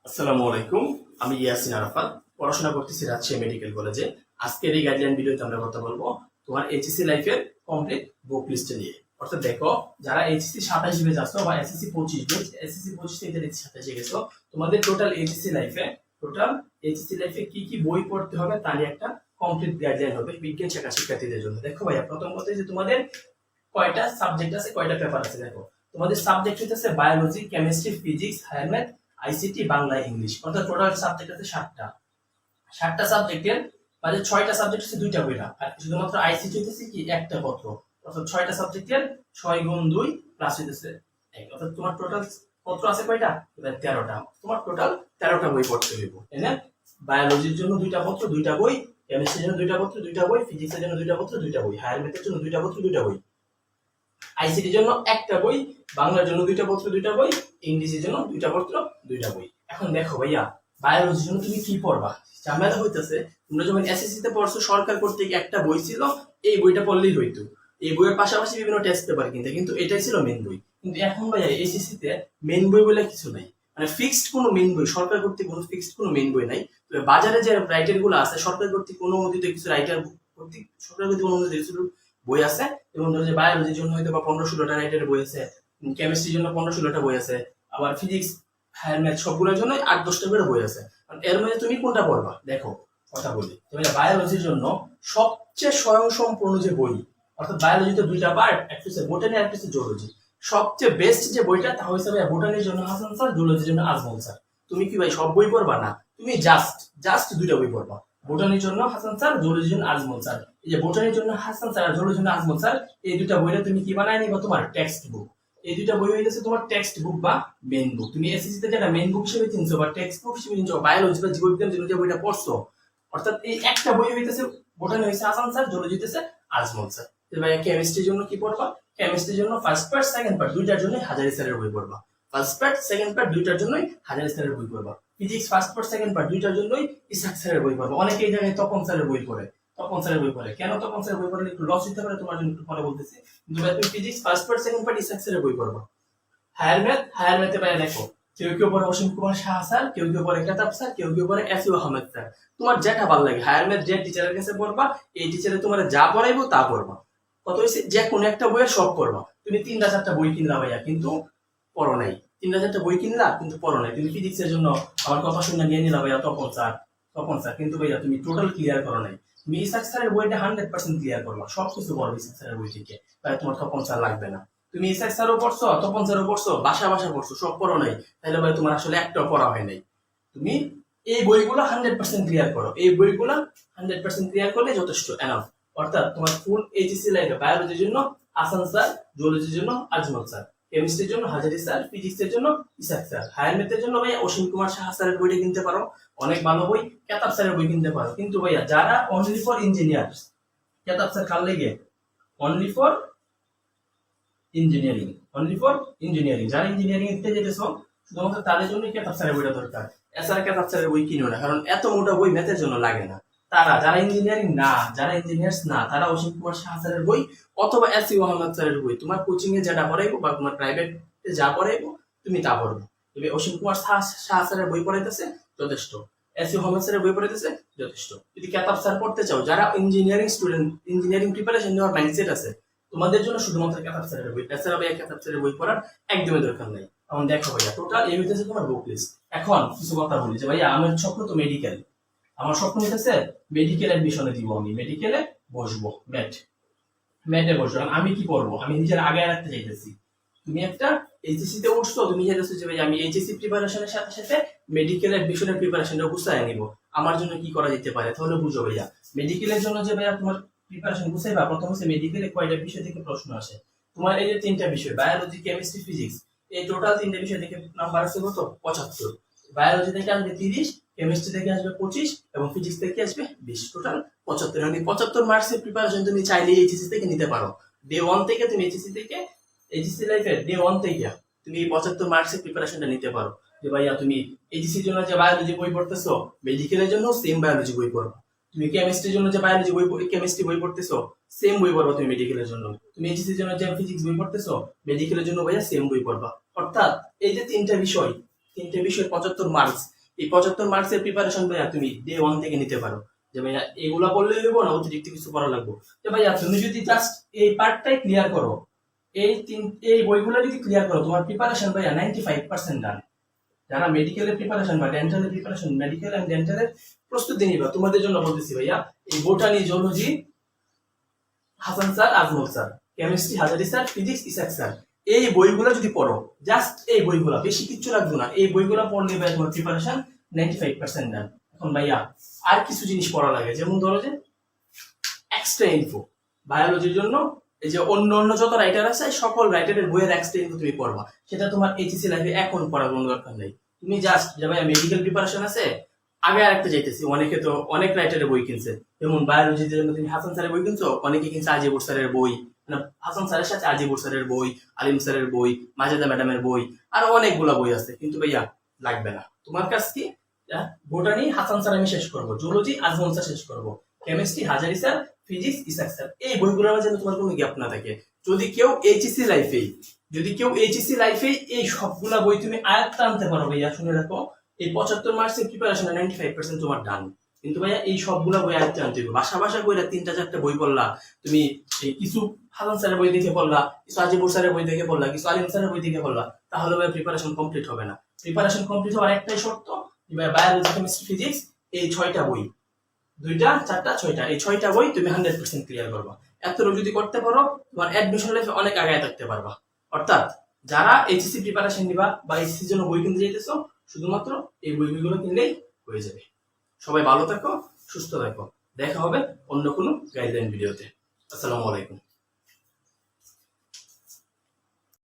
আসসালামু আলাইকুম। আমি ইয়াসিন আরাফাত, পড়াশোনা করতেছি রাজশাহী মেডিকেল কলেজে। আজকের এই গাইডলাইন ভিডিওতে আমরা কথা বলবো তোমার এইচএসসি লাইফের কমপ্লিট বুক লিস্ট নিয়ে। অর্থাৎ দেখো, যারা এইচএসসি 27 ব্যাচ আসছো বা এসএসসি 25 ব্যাচ, এসএসসি 25 থেকে যারা 27 এ গেছো, তোমাদের টোটাল এইচএসসি লাইফে কি কি বই পড়তে হবে তার নিয়ে একটা কমপ্লিট গাইডলাইন হবে বিজ্ঞান শাখা শিক্ষার্থীদের জন্য। দেখো ভাইয়া, প্রথম কথা যে তোমাদের কয়টা সাবজেক্ট আছে, কয়টা পেপার আছে। দেখো, তোমাদের সাবজেক্ট হচ্ছে biology, chemistry, physics, higher math, ICT, Bangla, English. অর্থাৎ টোটাল সাবজেক্ট আছে 7টা সাবজেক্টের মাঝে 6টা সাবজেক্ট হচ্ছে 2টা বইটা, আর শুধুমাত্র আইসিটি হচ্ছে কি একটা পত্র। অর্থাৎ 6টা সাবজেক্টের 6 গুণ 2 প্লাস হচ্ছে 1। অর্থাৎ তোমার টোটাল পত্র আছে কয়টা? 13টা। তোমার টোটাল 13টা বই পড়তে হইব, তাই না? বায়োলজির জন্য 2টা পত্র 2টা বই, কেমিস্ট্রির জন্য 2টা পত্র 2টা বই, ফিজিক্সের জন্য 2টা পত্র 2টা বই, হায়ার ম্যাথের জন্য 2টা পত্র 2টা বই, আইসিটির জন্য একটা বই, বাংলার জন্য 2টা পত্র 2টা বই, ইংরেজির জন্য 2টা পত্র 2টা বই। এখন দেখো ভাইয়া, বায়োলজির জন্য তুমি কি পড়বা? ঝামেলা হইতেছে, তোমরা যখন এসএসসি তে পড়ছো সরকার কর্তৃক একটা বই ছিল, এই বইটা পড়লেই হইতো। এই বইয়ের পাশাপাশি বিভিন্ন টেস্ট পেপার কিন্তু এটাই ছিল মেন বই। কিন্তু এখন ভাইয়া এইচএসসি তে মেন বই বলে কিছু নাই, মানে ফিক্সড কোনো মেন বই, সরকার কর্তৃক কোনো ফিক্সড কোনো মেন বই নাই। তবে বাজারে যে রাইটার গুলো আছে, সরকার কর্তৃক অনুমোদিত কিছু রাইটার কর্তৃক, সরকার কর্তৃক অনুমোদিত কিছু বই আছে। যেমন ধরো যে বায়োলজির জন্য হয়তো বা 15-16টা রাইটারের বই আছে, কেমিস্ট্রির জন্য 15-16টা বই আছে, আবার ফিজিক্স, হায়ার ম্যাথ সবগুলোর জন্য 8-10টা করে বই আছে। এর মধ্যে তুমি কোনটা পড়বা? দেখো, কথা বলি, তুমি বায়োলজির জন্য সবচেয়ে স্বয়ংসম্পূর্ণ যে বই, অর্থাৎ বায়োলজিতে 2টা পার্ট, একটা হচ্ছে বোটানি আর একটা হচ্ছে জুলজি। সবচেয়ে বেস্ট যে বইটা তা হচ্ছে ভাই বোটানির জন্য হাসান স্যার, জুলজির জন্য আজমল স্যার। তুমি কি ভাই সব বই পড়বা? না, তুমি জাস্ট 2টা বই পড়বা। বোটানির জন্য হাসান স্যার, জুলজির জন্য আজমল স্যার। এই যে বোটানির জন্য হাসান স্যার আর জুলজির জন্য আজমল স্যার, এই 2টা বইটা তুমি কি বানায় নিবা? তোমার টেক্সট বুক। এই 2টা বই হয়ে গেছে তোমার টেক্সট বুক বা মেইন বুক। তুমি এসএসসি তে যেটা মেইন বুক হিসেবে চিনছো বা টেক্সট বুক হিসেবে চিনছো বায়োলজি বা জীববিজ্ঞান যে বইটা পড়ছো, অর্থাৎ এই একটা বই হইতেছে বোটানি হইছে হাসান স্যার, জুলজি হইতেছে আজমল স্যার। ভাই কেমিস্ট্রির জন্য কি পড়বা? কেমিস্ট্রির জন্য ফার্স্ট পার্ট সেকেন্ড পার্ট দুইটার জন্য হাজারি স্যারের বই পড়বা। ফার্স্ট পার্ট সেকেন্ড পার্ট দুইটার জন্যই হাজারি স্যারের বই পড়বা। Physics first part second part দুইটার জন্যই ইসাক স্যারের বই পড়বা। অনেকে এই জায়গায় তপন স্যারের বই পড়ে। তপন স্যারের বই পড়ে কেন? তপন স্যারের বই পড়লে একটু লস হতে পারে, তোমার জন্য একটু পরে বলতেছি। কিন্তু ভাই তুমি physics first part second part Ishaq স্যারের বই পড়বা। হায়ার ম্যাথে ভাই দেখো, কেউ কেউ পড়ে অসীম কুমার শাহ স্যার, কেউ কেউ পড়ে কেতাব স্যার, কেউ কেউ পড়ে এফ ইউ আহমেদ স্যার। তোমার যেটা ভালো লাগে, হায়ার ম্যাথ যে টিচারের কাছে পড়বা, এই টিচারে তোমার যা পড়াইবো তা পড়বা। কত হয়েছে যে কোনো একটা বইয়ের সব করবা। তুমি 3টা-4টা বই কিনলা ভাইয়া, কিন্তু পড়ো নাই। 3টা-4টা বই কিনলা কিন্তু পড়ো নাই। তুমি ফিজিক্সের জন্য আমার কথা শুনে নিয়ে নিলা ভাইয়া তপন স্যার, কিন্তু ভাইয়া তুমি টোটাল ক্লিয়ার করো নাই। তুমি ইসাক স্যারের বইটা 100% ক্লিয়ার করবা, সবকিছু পড়বে ইসাক স্যারের বই থেকে, তাই তোমার তপন স্যার লাগবে না। তুমি ইসাক স্যারও পড়ছো, তপন স্যারও পড়ছো, বাসা পড়ছো, সব পড়ো নাই, তাহলে ভাই তোমার আসলে একটাও পড়া হয় নাই। তুমি এই বইগুলো 100% ক্লিয়ার করো। এই বইগুলো 100% ক্লিয়ার করলে যথেষ্ট, এনাফ। অর্থাৎ তোমার ফুল এইচএসসি লাইফে বায়োলজির জন্য আসান স্যার, জুলজির জন্য আজমল স্যার, কেমিস্ট্রির জন্য হাজারি স্যার, ফিজিক্সের জন্য ইসাক স্যার, হায়ার ম্যাথের জন্য ভাইয়া অসীম কুমার সাহা স্যারের বইটা কিনতে পারো, অনেক ভালো বই। কেতাব স্যারের বই কিনতে পারো। কিন্তু ভাইয়া যারা অনলি ফর ইঞ্জিনিয়ার, কেতাব স্যার কার লেগে? অনলি ফর ইঞ্জিনিয়ারিং, যারা ইঞ্জিনিয়ারিং এ যেতেছো শুধুমাত্র তাদের জন্য কেতাব স্যারের বইটা দরকার। এছাড়া কেতাব স্যারের বই কিনো না, কারণ এত মোটা বই ম্যাথের জন্য লাগে না। যারা ইঞ্জিনিয়ার্স না, তারা অসীম কুমার শাহ স্যারের বই অথবা এস ইউ আহমদ স্যারের বই, তোমার কোচিং এ যেটা পড়াইবো বা তোমার প্রাইভেট যা পড়াইবো তুমি তা পড়বে। তবে অসীম কুমার শাহ স্যারের বই পড়াইতেছে যথেষ্ট, এস ইউ আহমদ স্যারের বই পড়াইতেছে যথেষ্ট। যদি কেতাব স্যার পড়তে চাও, যারা ইঞ্জিনিয়ারিং স্টুডেন্ট, ইঞ্জিনিয়ারিং প্রিপারেশন নেওয়ার মাইন্ডসেট আছে, তোমাদের জন্য শুধুমাত্র কেতাব স্যারের বই। এছাড়া ভাইয়া কেতাব স্যারের বই পড়ার একদমই দরকার নাই। এখন দেখো ভাইয়া, টোটাল এই হইতেছে তোমার বুক লিস্ট। এখন কিছু কথা বলি যে ভাইয়া আমার স্বপ্ন তো মেডিকেল, আমার স্বপ্ন হইতেছে মেডিকেল অ্যাডমিশনে দিব, আমি মেডিকেলে বসবো, ম্যাটে বসবো। আমি কি করবো? আমি নিজের আগে রাখতে চাইতেছি। তুমি একটা এইচএসসি তে উঠছো, তুমি চাইতেছো যে ভাই আমি এইচএসসি প্রিপারেশনের সাথে সাথে মেডিকেল অ্যাডমিশনের প্রিপারেশনটা গুছায় নিব। আমার জন্য কি করা যেতে পারে? তাহলে বুঝো ভাইয়া, মেডিকেলের জন্য যে ভাইয়া তোমার প্রিপারেশন গুছাইবা, প্রথম হচ্ছে মেডিকেলে কয়টা বিষয় থেকে প্রশ্ন আসে। তোমার এই যে 3টা বিষয়, বায়োলজি, কেমিস্ট্রি, ফিজিক্স, এই টোটাল 3টা বিষয় থেকে নাম্বার আছে কত? 75। বায়োলজি থেকে আসবে 30, কেমিস্ট্রি থেকে আসবে 25 এবং ফিজিক্স থেকে আসবে 20, টোটাল 75। মানে 75 মার্কসের প্রিপারেশন তুমি চাইলে এইচএসসি থেকে নিতে পারো। ডে 1 থেকে তুমি এইচএসসি লাইফের ডে 1 থেকে তুমি 75 মার্কসের প্রিপারেশনটা নিতে পারো। যে ভাইয়া তুমি এইচএসসির জন্য যে বায়োলজি বই পড়তেছো, মেডিকেলের জন্য সেম বায়োলজি বই পড়বা। তুমি কেমিস্ট্রির জন্য যে বায়োলজি বই, কেমিস্ট্রি বই পড়তেছো, সেম বই পড়বা তুমি মেডিকেলের জন্য। তুমি এইচএসসির জন্য যে ফিজিক্স বই পড়তেছো, মেডিকেলের জন্য ভাইয়া সেম বই পড়বা। অর্থাৎ এই যে 3টা বিষয় 75 মার্কস, এই 75 মার্কসের প্রিপারেশন ভাইয়া তুমি ডে 1 থেকে নিতে পারো, যে ভাইয়া এগুলা পড়লে হইব না, অতিরিক্ত কিছু পড়া লাগবে। যে ভাইয়া তুমি যদি জাস্ট এই পার্টটাই ক্লিয়ার করো, এই বইগুলো যদি ক্লিয়ার করো, তোমার প্রিপারেশন ভাইয়া 95% ডান। যারা মেডিকেলের প্রিপারেশন বা ডেন্টালের প্রিপারেশন, মেডিকেল এন্ড ডেন্টালের প্রস্তুতি নিবা, তোমাদের জন্য বলতেছি ভাইয়া, এই botany, zoology Hasan sir, Ajmal sir, chemistry Hazari sir, physics Isak sir, এই বইগুলো যদি পড়ো, জাস্ট এই বইগুলো, বেশি কিচ্ছু লাগবে না, এই বইগুলো পড়লে ভাই তোমার প্রিপারেশন 95% ডান। এখন ভাইয়া আর কিছু জিনিস পড়া লাগে, যেমন ধরো যে এক্সট্রা ইনফো বায়োলজির জন্য, এই যে অন্য অন্য যত রাইটার আছে সকল রাইটারের বইয়ের এক্সট্রা ইনফো তুমি পড়বা, সেটা তোমার এইচএসসি লাইফে এখন পড়ার কোনো দরকার নেই। তুমি জাস্ট যে ভাইয়া মেডিকেল প্রিপারেশন আছে, আগে আরেকটা যাইতেছি, অনেকে তো অনেক রাইটারের বই কিনছে, যেমন বায়োলজির জন্য তুমি হাসান স্যারের বই কিনছো, অনেকে কিনছে আজিবুর স্যারের বই, মানে হাসান স্যারের সাথে আজিবুর স্যারের বই, আলিম স্যারের বই, মাজেদা ম্যাডামের বই, আরো অনেকগুলা বই আছে, কিন্তু ভাইয়া লাগবে না। তোমার কাছ কি, বোটানি হাসান স্যার আমি শেষ করবো, জুলজি আজমল স্যার শেষ করবো, chemistry Hazari sir, physics Isak sir, এই বইগুলোর মাঝে তোমার কোনো গ্যাপ না থাকে। যদি কেউ এইচএসসি লাইফে এই সবগুলা বই তুমি আয়ত্ত আনতে পারো ভাইয়া, শুনে রাখো, এই 75 মার্কসের প্রিপারেশন 95% তোমার ডান। কিন্তু ভাইয়া এই সবগুলা বই আয়ত্তে আনতে হবে, বাসা কইরা 3-4টা বই পড়লা তুমি, এই কিছু হাসান স্যারের বই দেখে পড়লা, কিছু আজিবুর স্যারের বই দেখে পড়লা, কিছু আলিম স্যারের বই দেখে পড়লা, তাহলে ভাই প্রিপারেশন কমপ্লিট হবে না। প্রিপারেশন কমপ্লিট হওয়ার একটাই শর্ত, বায়োলজি, কেমিস্ট্রি, ফিজিক্স, এই 6টা বই, 2টা 4টা 6টা, এই 6টা বই তুমি 100% ক্লিয়ার করবা। এতটুকু যদি করতে পারো, তোমার অ্যাডমিশন লাইফে অনেক আগায় থাকতে পারবা। অর্থাৎ যারা এইচএসসি প্রিপারেশন নিবা বা এইচএসসির জন্য বই কিনতে যাইতেছো, শুধুমাত্র এই বইগুলো কিনলেই হয়ে যাবে। সবাই ভালো থাকো, সুস্থ থাকো, দেখা হবে অন্য কোনো গাইডলাইন ভিডিওতে। আসসালামু আলাইকুম।